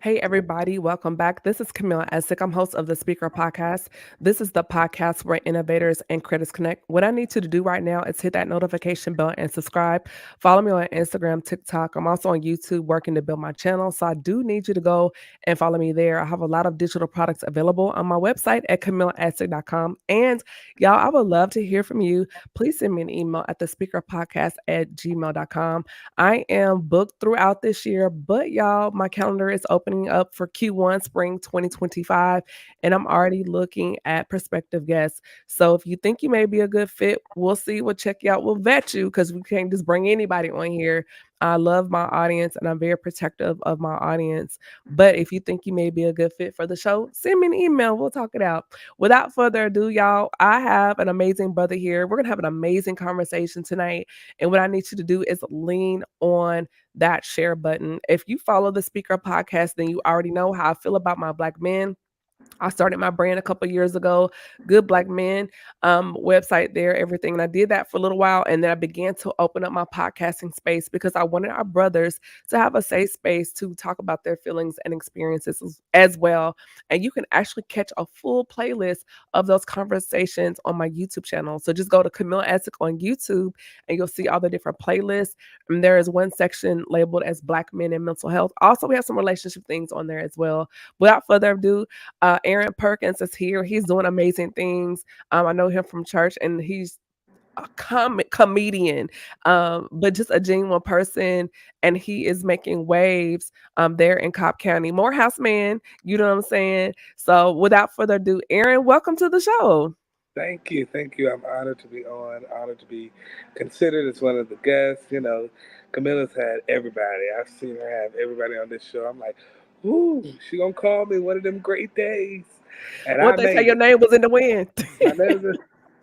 Hey, everybody, welcome back. This is Camilla Essick. I'm host of the Speaker Podcast. This is the podcast where innovators and critics connect. What I need you to do right now is hit that notification bell and subscribe. Follow me on Instagram, TikTok. I'm also on YouTube working to build my channel. So I do need you to go and follow me there. I have a lot of digital products available on my website at camillaessick.com. And y'all, I would love to hear from you. Please send me an email at the speakerpodcast at gmail.com. I am booked throughout this year, but y'all, my calendar is opening up for Q1 spring 2025, and I'm already looking at prospective guests. So if you think you may be a good fit, we'll see. We'll check you out. We'll vet you because we can't just bring anybody on here. I love my audience and I'm very protective of my audience. But if you think you may be a good fit for the show, send me an email. We'll talk it out. Without further ado, y'all, I have an amazing brother here. We're going to have an amazing conversation tonight. And what I need you to do is lean on that share button. If you follow the Speaker Podcast, then you already know how I feel about my Black men. I started my brand a couple years ago, Good Black Men website there, everything. And I did that for a little while. And then I began to open up my podcasting space because I wanted our brothers to have a safe space to talk about their feelings and experiences as well. And you can actually catch a full playlist of those conversations on my YouTube channel. So just go to Camilla Essick on YouTube and you'll see all the different playlists. And there is one section labeled as Black Men and Mental Health. Also, we have some relationship things on there as well. Without further ado, Eynn Perkins is here. He's doing amazing things. I know him from church, and he's a comedian, but just a genuine person, and he is making waves there in Cobb County. Morehouse man, you know what I'm saying? So without further ado, Erynn, welcome to the show. Thank you. Thank you. I'm honored to be on, honored to be considered as one of the guests. Camilla's had everybody. I've seen her have everybody on this show. I'm like, ooh, she gonna call me one of them great days. And I What they say made your it. name was in the wind. My name is,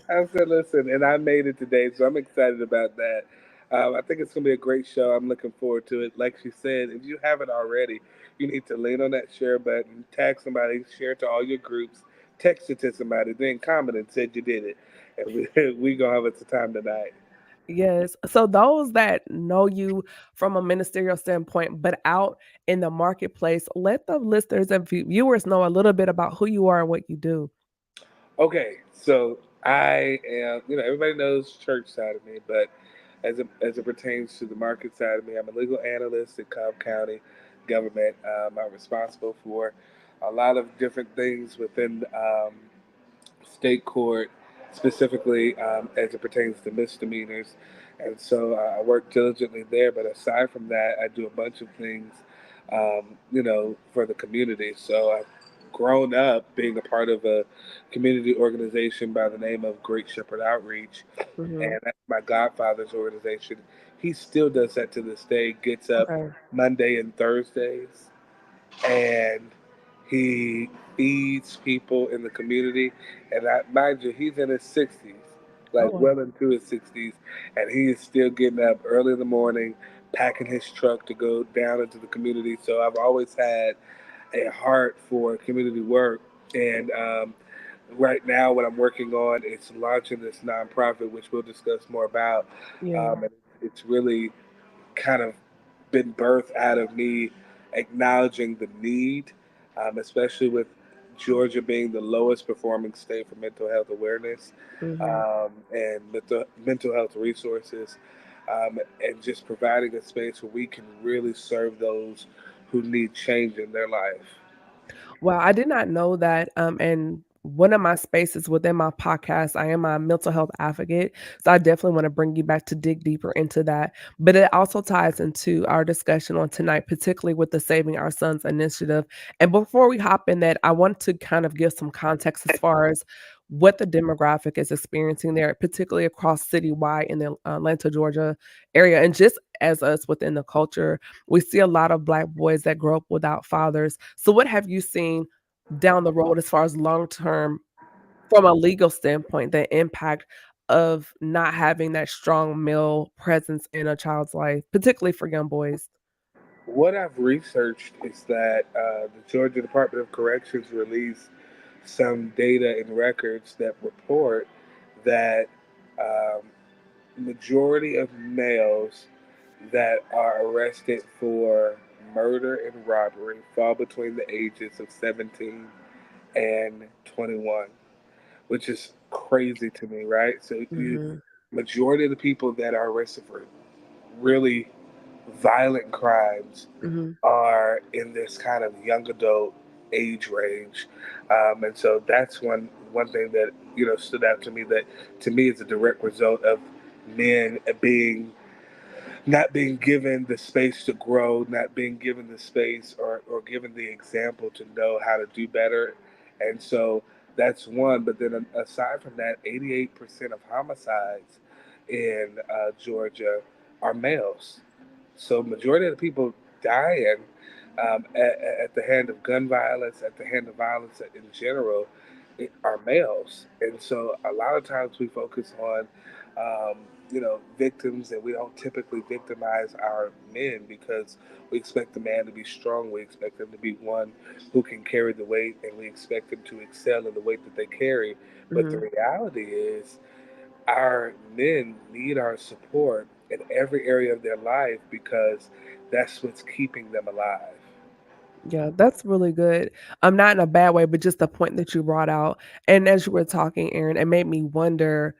I said, listen, and I made it today, so I'm excited about that. I think it's gonna be a great show. I'm looking forward to it. Like she said, if you haven't already, you need to lean on that share button, tag somebody, share it to all your groups, text it to somebody, then comment and said you did it, and we gonna have us a time tonight. Yes. So those that know you from a ministerial standpoint, but out in the marketplace, let the listeners and viewers know a little bit about who you are and what you do. Okay, so I am, everybody knows church side of me, but as it pertains to the market side of me, I'm a legal analyst at Cobb County government. I'm responsible for a lot of different things within state court, specifically as it pertains to misdemeanors. And so I work diligently there. But aside from that, I do a bunch of things, for the community. So I've grown up being a part of a community organization by the name of Great Shepherd Outreach. Mhm. And that's my godfather's organization. He still does that to this day, gets up Okay. Monday and Thursdays and he feeds people in the community. And mind you, he's in his 60s, Oh, like wow. well into his 60s, and he is still getting up early in the morning, packing his truck to go down into the community. So I've always had a heart for community work. And right now, what I'm working on is launching this nonprofit, which we'll discuss more about. Yeah. And it's really kind of been birthed out of me acknowledging the need, especially with Georgia being the lowest performing state for mental health awareness Mhm. and mental health resources, and just providing a space where we can really serve those who need change in their life. Well, I did not know that, and one of my spaces within my podcast, I am a mental health advocate, so I definitely wanna bring you back to dig deeper into that, but it also ties into our discussion on tonight, particularly with the Saving Our Sons initiative, and before we hop in that, I want to kind of give some context as far as what the demographic is experiencing there, particularly across citywide in the Atlanta, Georgia area, and just as us within the culture. We see a lot of Black boys that grow up without fathers. So what have you seen down the road as far as long term from a legal standpoint, the impact of not having that strong male presence in a child's life, particularly for young boys? What I've researched is that the Georgia Department of Corrections released some data and records that report that um, majority of males that are arrested for murder and robbery fall between the ages of 17 and 21, which is crazy to me, right? So you Mhm. majority of the people that are arrested for really violent crimes Mhm. are in this kind of young adult age range, and so that's one thing that stood out to me, that to me is a direct result of men being not being given the space to grow, not being given the space or given the example to know how to do better. And so that's one. But then aside from that, 88% of homicides in Georgia are males. So majority of the people dying at the hand of gun violence, at the hand of violence in general, are males. And so a lot of times we focus on, victims, and we don't typically victimize our men because we expect the man to be strong. We expect them to be one who can carry the weight, and we expect them to excel in the weight that they carry. But the Mhm. reality is, our men need our support in every area of their life because that's what's keeping them alive. Yeah, that's really good. Not in a bad way, but just the point that you brought out. And as you were talking, Aaron, it made me wonder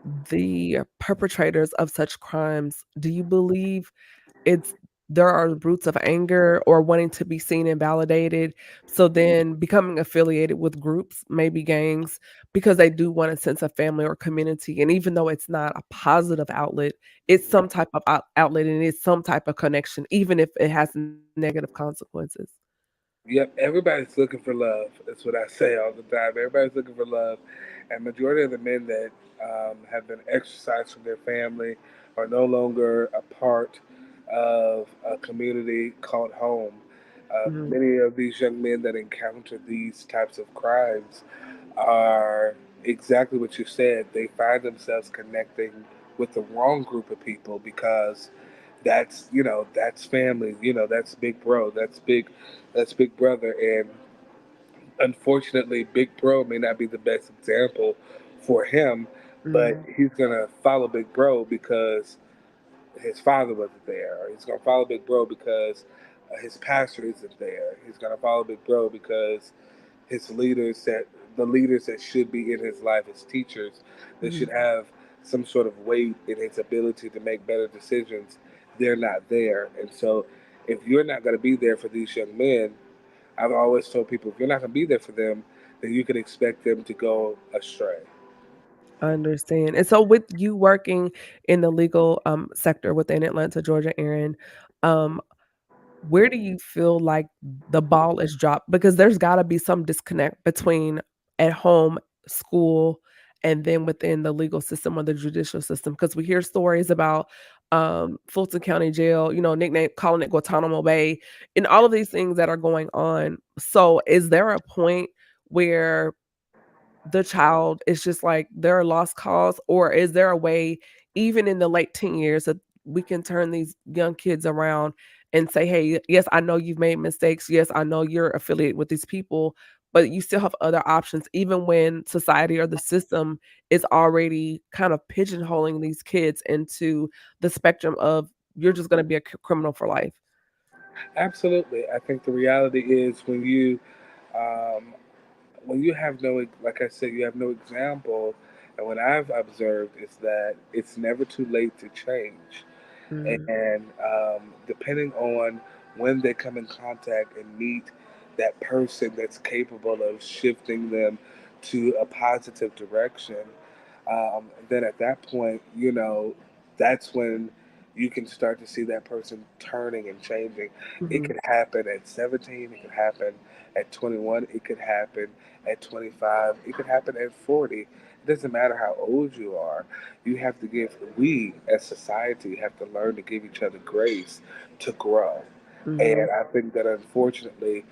the perpetrators of such crimes. Do you believe it's there are roots of anger or wanting to be seen and validated, so then becoming affiliated with groups, maybe gangs, because they do want a sense of family or community, and even though it's not a positive outlet, it's some type of outlet and it's some type of connection, even if it has negative consequences. Yep, everybody's looking for love. That's what I say all the time. Everybody's looking for love, and majority of the men that have been exercised from their family are no longer a part of a community called home. Mhm, Many of these young men that encounter these types of crimes are exactly what you said. They find themselves connecting with the wrong group of people because that's family. That's big bro. That's big brother. And unfortunately, big bro may not be the best example for him, but mhm, he's gonna follow big bro because his father wasn't there, or he's gonna follow big bro because his pastor isn't there. He's gonna follow big bro because his leaders that the leaders that should be in his life, his teachers that mhm. should have some sort of weight in his ability to make better decisions, they're not there. And so if you're not going to be there for these young men, I've always told people, if you're not going to be there for them, then you can expect them to go astray. I understand. And so with you working in the legal, sector within Atlanta, Georgia, Aaron, um, where do you feel like the ball is dropped? Because there's gotta be some disconnect between at home, school, and then within the legal system or the judicial system. Because we hear stories about, Fulton County Jail, nickname calling it Guantanamo Bay, and all of these things that are going on. So is there a point where the child is just like they're a lost cause, or is there a way, even in the late teen years, that we can turn these young kids around and say, "Hey, yes, I know you've made mistakes. Yes, I know you're affiliated with these people, but you still have other options," even when society or the system is already kind of pigeonholing these kids into the spectrum of you're just gonna be a criminal for life. Absolutely. I think the reality is um, when you have no, like I said, you have no example. And what I've observed is that it's never too late to change. Mhm, And depending on when they come in contact and meet that person that's capable of shifting them to a positive direction, then at that point, that's when you can start to see that person turning and changing. It mhm, could happen at 17, it could happen at 21, it could happen at 25, it could happen at 40. It doesn't matter how old you are. We as society have to learn to give each other grace to grow. And mhm, I think that unfortunately,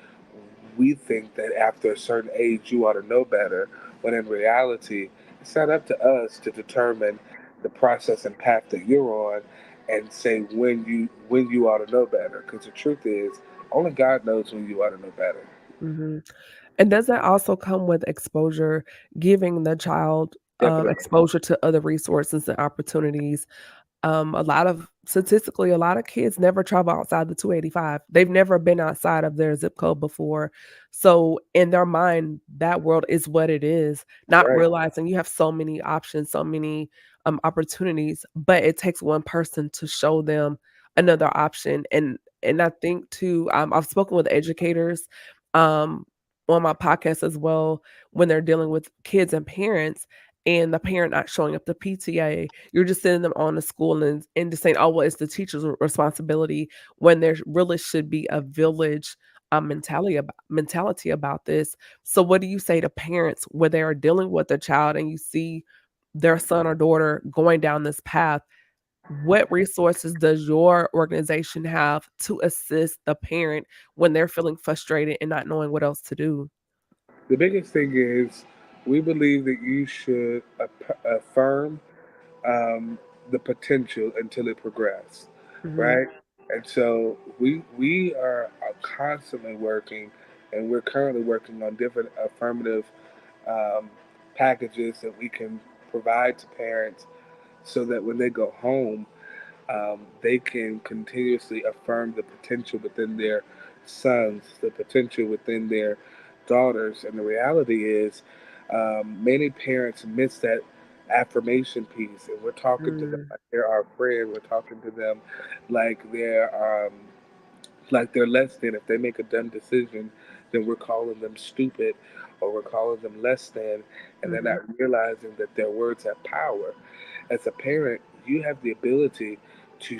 we think that after a certain age you ought to know better, when in reality, it's not up to us to determine the process and path that you're on and say when you ought to know better. Because the truth is, only God knows when you ought to know better. mhm. And does that also come with exposure, giving the child, Definitely. exposure to other resources and opportunities? A lot of statistically, a lot of kids never travel outside the 285. They've never been outside of their zip code before. So in their mind, that world is what it is, not Right. realizing you have so many options, so many opportunities, but it takes one person to show them another option. And I think too, I've spoken with educators um on my podcast as well when they're dealing with kids and parents and the parent not showing up to PTA. You're just sending them on to school and just saying, "Oh, well, it's the teacher's responsibility," when there really should be a village mentality about this. So, what do you say to parents when they are dealing with a child and you see their son or daughter going down this path? What resources does your organization have to assist the parent when they're feeling frustrated and not knowing what else to do? The biggest thing is we believe that you should affirm the potential until it progresses, Mhm, right? And so we are constantly working, and we're currently working on different affirmative um, packages that we can provide to parents so that when they go home, they can continuously affirm the potential within their sons, the potential within their daughters. And the reality is, many parents miss that affirmation piece, and we're talking to them mm, like they're our friend. We're talking to them like they're less than. If they make a dumb decision, then we're calling them stupid, or we're calling them less than, and they're mhm, not realizing that their words have power. As a parent, you have the ability to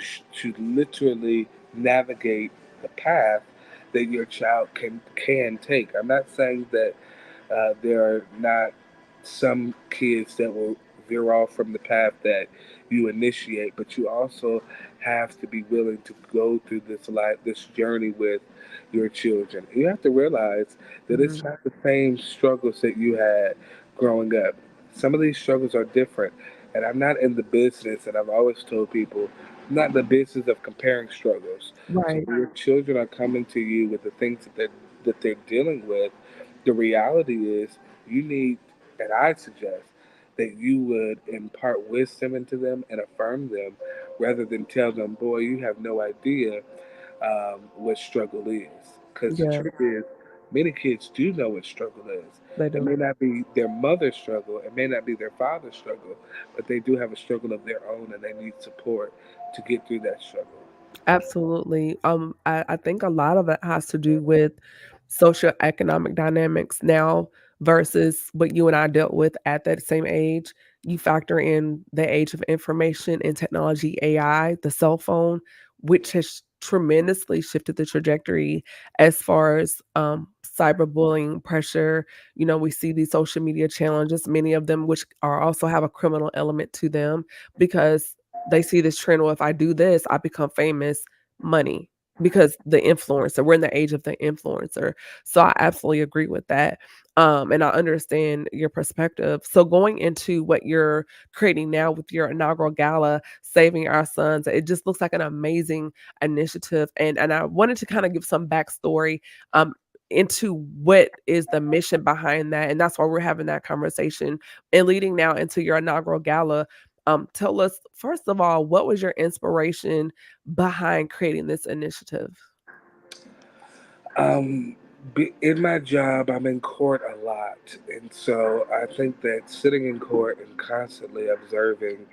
literally navigate the path that your child can take. I'm not saying that there are not some kids that will veer off from the path that you initiate, but you also have to be willing to go through this life, this journey with your children. You have to realize that it's mhm. not the same struggles that you had growing up. Some of these struggles are different, and I'm not in the business, and I've always told people, I'm not in the business of comparing struggles. So Right. when your children are coming to you with the things that they're dealing with, the reality is you need, and I suggest that you would impart wisdom into them and affirm them rather than tell them, boy, you have no idea what struggle is. Because the Yeah, truth is, many kids do know what struggle is. they It do. may not be their mother's struggle, it may not be their father's struggle, but they do have a struggle of their own and they need support to get through that struggle. Absolutely. I think a lot of it has to do with socioeconomic dynamics now versus what you and I dealt with at that same age. You factor in the age of information and technology, AI, the cell phone, which has tremendously shifted the trajectory as far as cyberbullying pressure. You know, we see these social media challenges, many of them which are also have a criminal element to them because they see this trend, well, if I do this, I become famous, money, because the influencer, we're in the age of the influencer. So I absolutely agree with that. And I understand your perspective. So going into what you're creating now with your inaugural gala, Saving Our Sons, it just looks like an amazing initiative. And I wanted to kind of give some backstory um into what is the mission behind that. And that's why we're having that conversation. And leading now into your inaugural gala, tell us, first of all, what was your inspiration behind creating this initiative? Um, in my job, I'm in court a lot, and so I think that sitting in court and constantly observing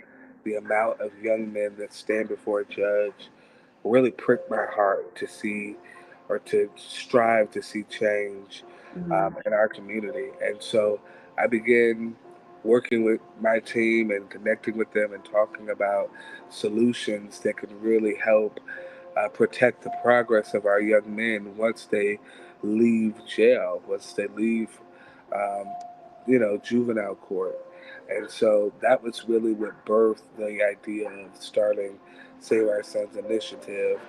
the amount of young men that stand before a judge really pricked my heart to see or to strive to see change Mhm, in our community. And so I began working with my team and connecting with them and talking about solutions that could really help protect the progress of our young men once they leave jail, once they leave, um, juvenile court. And so that was really what birthed the idea of starting Save Our Sons initiative.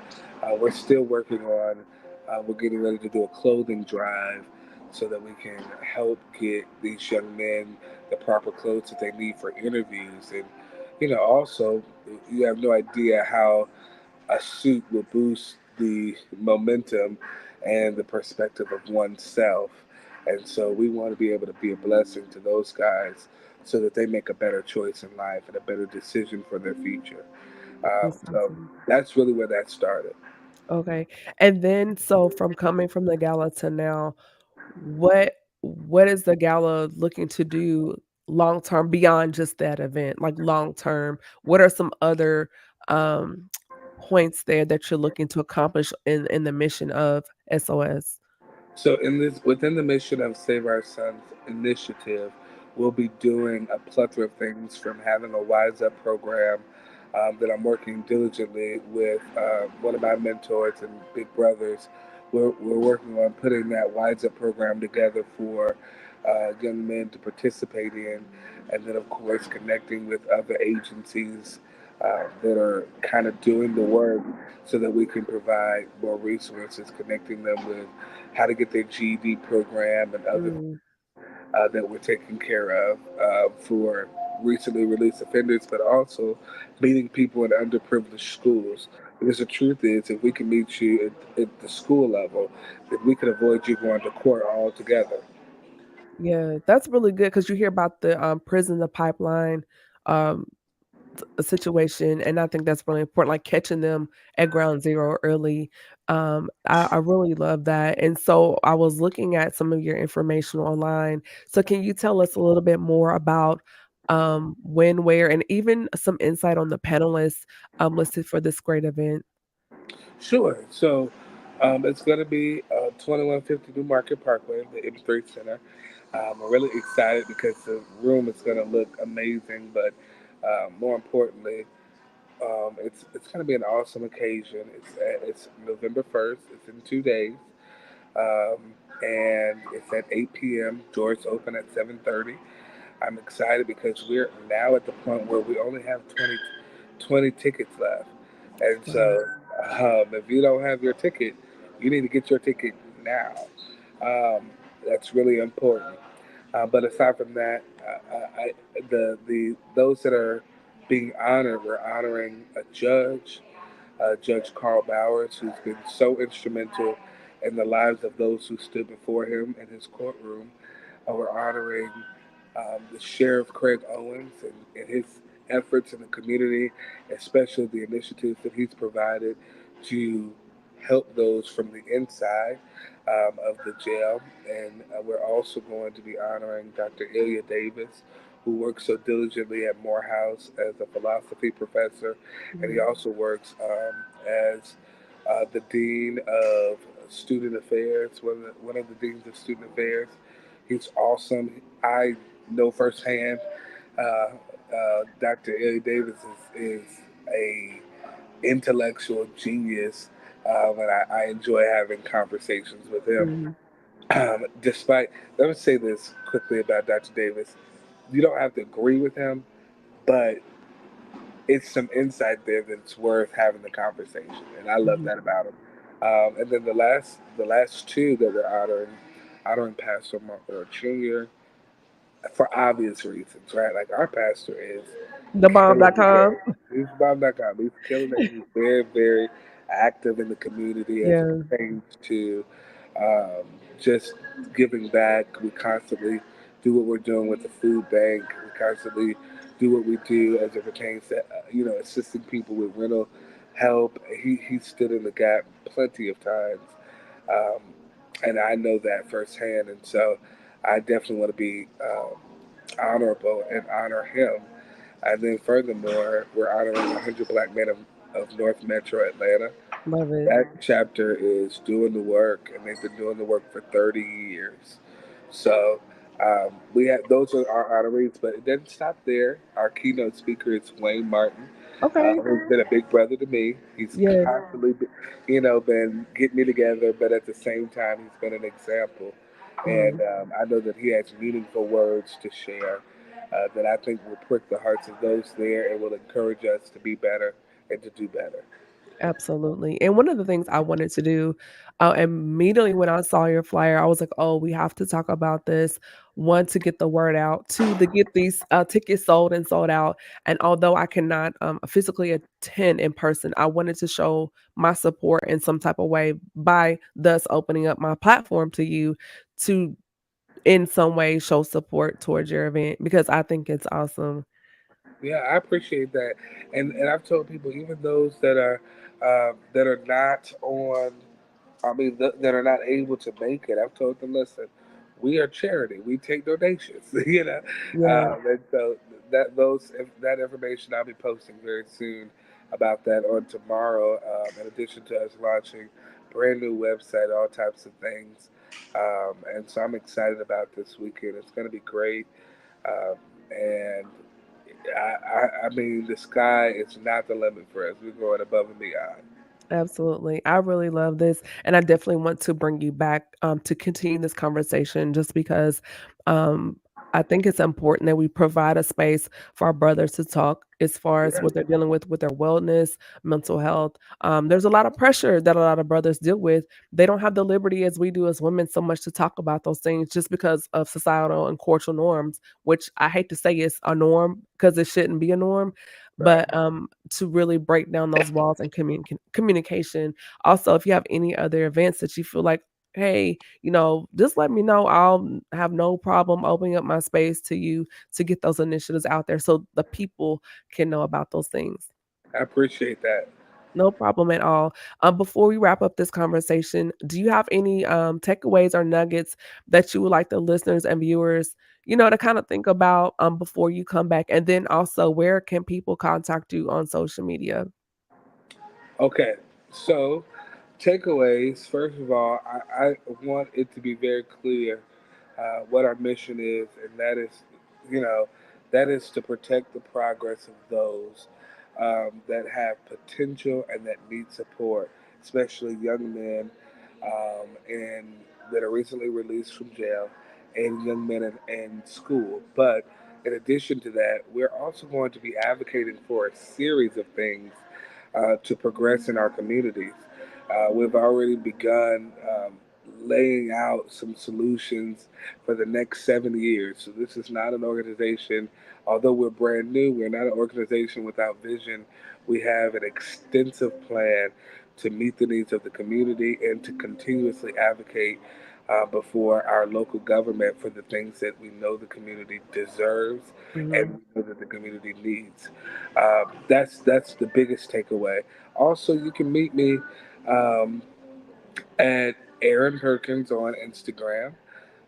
We're still working on, we're getting ready to do a clothing drive so that we can help get these young men the proper clothes that they need for interviews. And, also, you have no idea how a suit will boost the momentum and the perspective of oneself. And so we want to be able to be a blessing to those guys so that they make a better choice in life and a better decision for their future. That's So awesome. that's really where that started. Okay. And then so from coming from the gala to now, what what is the gala looking to do long term beyond just that event? Like long term, what are some other um points there that you're looking to accomplish in the mission of SOS? So in this within the mission of Save Our Sons initiative, we'll be doing a plethora of things from having a Wise Up program that I'm working diligently with one of my mentors and big brothers. We're working on putting that Wise Up program together for young men to participate in, and then of course connecting with other agencies that are kind of doing the work so that we can provide more resources, connecting them with how to get their GED program and other Mm, that we're taking care of for recently released offenders, but also meeting people in underprivileged schools. Because the truth is, if we can meet you at the school level, then we can avoid you going to court altogether. yeah, that's really good because you hear about the prison, the pipeline, um, a situation, and I think that's really important, like catching them at ground zero early. I really love that, and so I was looking at some of your information online. So can you tell us a little bit more about, when, where, and even some insight on the panelists, listed for this great event? Sure. So it's going to be 2150 New Market Parkway, the M3 Center. I'm really excited because the room is going to look amazing, but more importantly, it's going to be an awesome occasion. It's November 1st. It's in 2 days, and it's at 8 p.m. Doors open at 7:30. I'm excited because we're now at the point where we only have 20 tickets left, and Wow. so if you don't have your ticket, you need to get your ticket now. That's really important. But aside from that, the those that are being honored, we're honoring a judge, Judge Carl Bowers, who's been so instrumental in the lives of those who stood before him in his courtroom. We're honoring the Sheriff Craig Owens and his efforts in the community, especially the initiatives that he's provided to help those from the inside of the jail. And we're also going to be honoring Dr. Ilya Davis, who works so diligently at Morehouse as a philosophy professor, and he Mhm. also works as the dean of student affairs, one of the deans of student affairs. He's awesome. I know firsthand. Dr. Ilya Davis is a intellectual genius, and I enjoy having conversations with him. Mhm. Despite, let me say this quickly about Dr. Davis. You don't have to agree with him, but it's some insight there that's worth having the conversation, and I love Mhm. that about him. And then the last two that we're honoring Pastor Mark Jr. for obvious reasons, right? Like our pastor is killing the Thebomb.com? game. He's Bob.com. He's killing it. He's very, very active in the community as it Yeah. pertains to um, just giving back. We constantly do what we're doing with the food bank. We constantly do what we do as it pertains to assisting people with rental help. He stood in the gap plenty of times, um, and I know that firsthand. And so I definitely want to be honorable and honor him. And then furthermore, we're honoring 100 Black men of North Metro Atlanta. Love it. That chapter is doing the work, and they've been doing the work for 30 years. So we had those are our honorees, but it doesn't stop there. Our keynote speaker is Wayne Martin, Okay. who's been a big brother to me. He's Yeah. constantly, been getting me together, but at the same time, he's been an example. And Mhm. I know that he has meaningful words to share that I think will prick the hearts of those there and will encourage us to be better and to do better. Absolutely, and one of the things I wanted to do, immediately when I saw your flyer, I was like, "Oh, we have to talk about this." 1, to get the word out, 2, to get these, tickets sold and sold out, and although I cannot, physically attend in person, I wanted to show my support in some type of way by thus opening up my platform to you to, in some way, show support towards your event because I think it's awesome. Yeah, I appreciate that, and I've told people, even those that are not on, I mean, that are not able to make it. I've told them, listen, we are charity. We take donations, Yeah, and so that information I'll be posting very soon about that on tomorrow. In addition to us launching brand new website, all types of things, and so I'm excited about this weekend. It's going to be great, and I mean, the sky is not the limit for us. We're going above and beyond. absolutely. I really love this, and I definitely want to bring you back, to continue this conversation just because, um, I think it's important that we provide a space for our brothers to talk as far as Yeah, what they're dealing with their wellness, mental health. There's a lot of pressure that a lot of brothers deal with. They don't have the liberty as we do as women so much to talk about those things just because of societal and cultural norms, which I hate to say is a norm because it shouldn't be a norm, right. but, to really break down those walls and communication. Also, if you have any other events that you feel like, "Hey, just let me know. I'll have no problem opening up my space to you to get those initiatives out there so the people can know about those things." I appreciate that. No problem at all. Before we wrap up this conversation, do you have any, takeaways or nuggets that you would like the listeners and viewers, to kinda think about, before you come back? And then also, where can people contact you on social media? Okay, so takeaways. First of all, I want it to be very clear what our mission is, and you know, that is to protect the progress of those that have potential and that need support, especially young men and that are recently released from jail, and young men in school. But in addition to that, we're also going to be advocating for a series of things to progress in our communities. We've already begun laying out some solutions for the next 7 years. So this is not an organization, although we're brand new, we're not an organization without vision. We have an extensive plan to meet the needs of the community and to continuously advocate before our local government for the things that we know the community deserves and Mhm. we know that the community needs. That's the biggest takeaway. Also, you can meet me um, at Eynn Perkins on Instagram,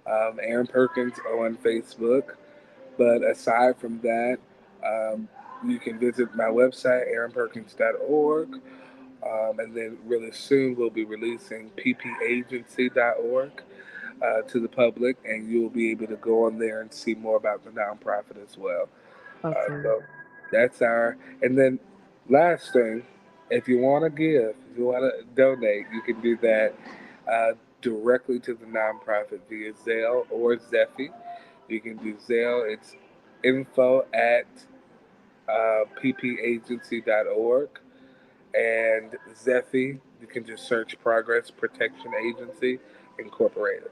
Eynn Perkins on Facebook. But aside from that, um, you can visit my website, erinperkins.org. And then really soon we'll be releasing ppagency.org to the public, and you'll be able to go on there and see more about the nonprofit as well. Awesome. So that's our. And then last thing, if you want to give, if you want to donate, you can do that uh, directly to the nonprofit via Zelle or Zephy. You can do Zelle. It's info at ppagency.org. And Zephy, you can just search Progress Protection Agency Incorporated.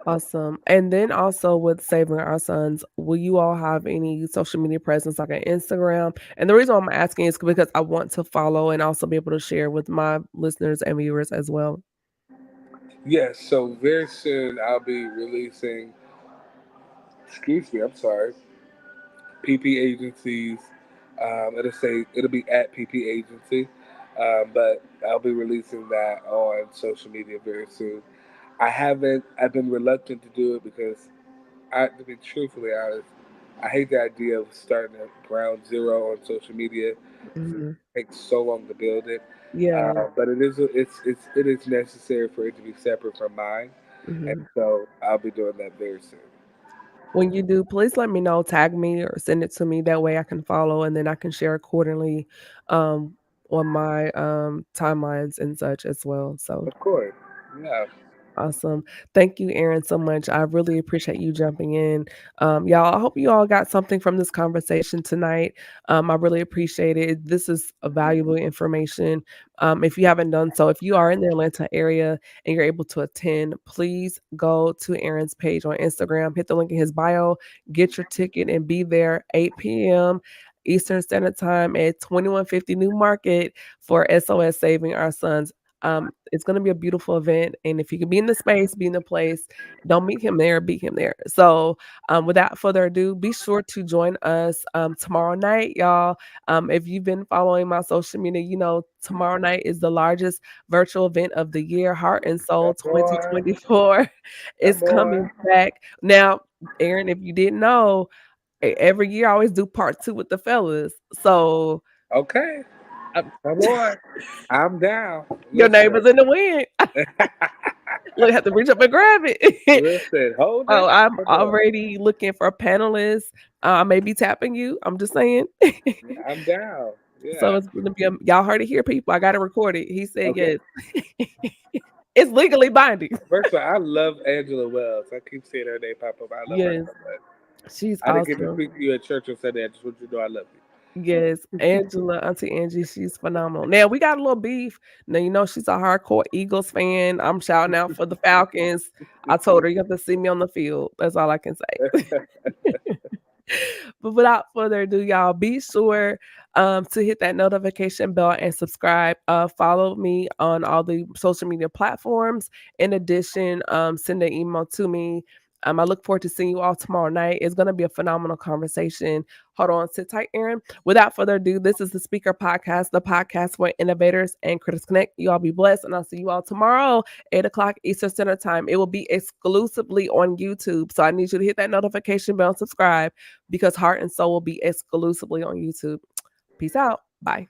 Awesome. And then also with Saving Our Sons, will you all have any social media presence like an Instagram? And the reason I'm asking is because I want to follow and also be able to share with my listeners and viewers as well. Yes, so very soon I'll be releasing, excuse me, I'm sorry, PP agencies. It'll be at PP agency, but I'll be releasing that on social media very soon. I haven't. I've been reluctant to do it because, to be truthfully honest, I hate the idea of starting at ground zero on social media since Mhm. it takes so long to build it. Yeah. But it is necessary for it to be separate from mine, and Mhm. so I'll be doing that very soon. When you do, please let me know, tag me or send it to me. That way I can follow and then I can share accordingly um, on my timelines and such as well. So Of course, yeah, awesome. Thank you, Erin, so much. I really appreciate you jumping in. Y'all, I hope you all got something from this conversation tonight. I really appreciate it. This is a valuable information. If you haven't done so, if you are in the Atlanta area and you're able to attend, please go to Erin's page on Instagram, hit the link in his bio, get your ticket, and be there 8 p.m. Eastern Standard Time at 2150 New Market for SOS Saving Our Sons. It's gonna be a beautiful event, and if you can be in the space, be in the place, don't meet him there, beat him there. So, without further ado, be sure to join us tomorrow night, y'all. If you've been following my social media, you know tomorrow night is the largest virtual event of the year. Heart and Soul That boy. 2024 is That boy. coming back. Now, Erynn, if you didn't know, every year I always do part 2 with the fellas. So, Okay. um, Come on. I'm down. your Listen. neighbor's in the wind. Look, have to reach up and grab it. Listen, hold Oh, it. I'm Come on. already looking for panelists. I may be tapping you. I'm just saying. I'm down. So Yeah. it's gonna be y'all heard it here, people. I gotta record it. He said Okay. yes. It's legally binding. First of all, I love Angela Wells. I keep seeing her name pop up. I love her Yes, so much. she's I didn't get to awesome. speak to you at church on Sunday. I just want you to know I love Yes, Angela, Auntie Angie, she's phenomenal. Now we got a little beef. Now you know she's a hardcore Eagles fan. I'm shouting out for the Falcons. I told her you have to see me on the field. That's all I can say. you. But without further ado, y'all, be sure to hit that notification bell and subscribe. Follow me on all the social media platforms. In addition, send an email to me. I look forward to seeing you all tomorrow night. It's going to be a phenomenal conversation. Hold on, sit tight, Erynn. Without further ado, this is the Speaker Podcast, the podcast where innovators and critics connect. You all be blessed, and I'll see you all tomorrow, 8 o'clock Eastern Standard Time. It will be exclusively on YouTube. So I need you to hit that notification bell and subscribe because Heart and Soul will be exclusively on YouTube. Peace out. Bye.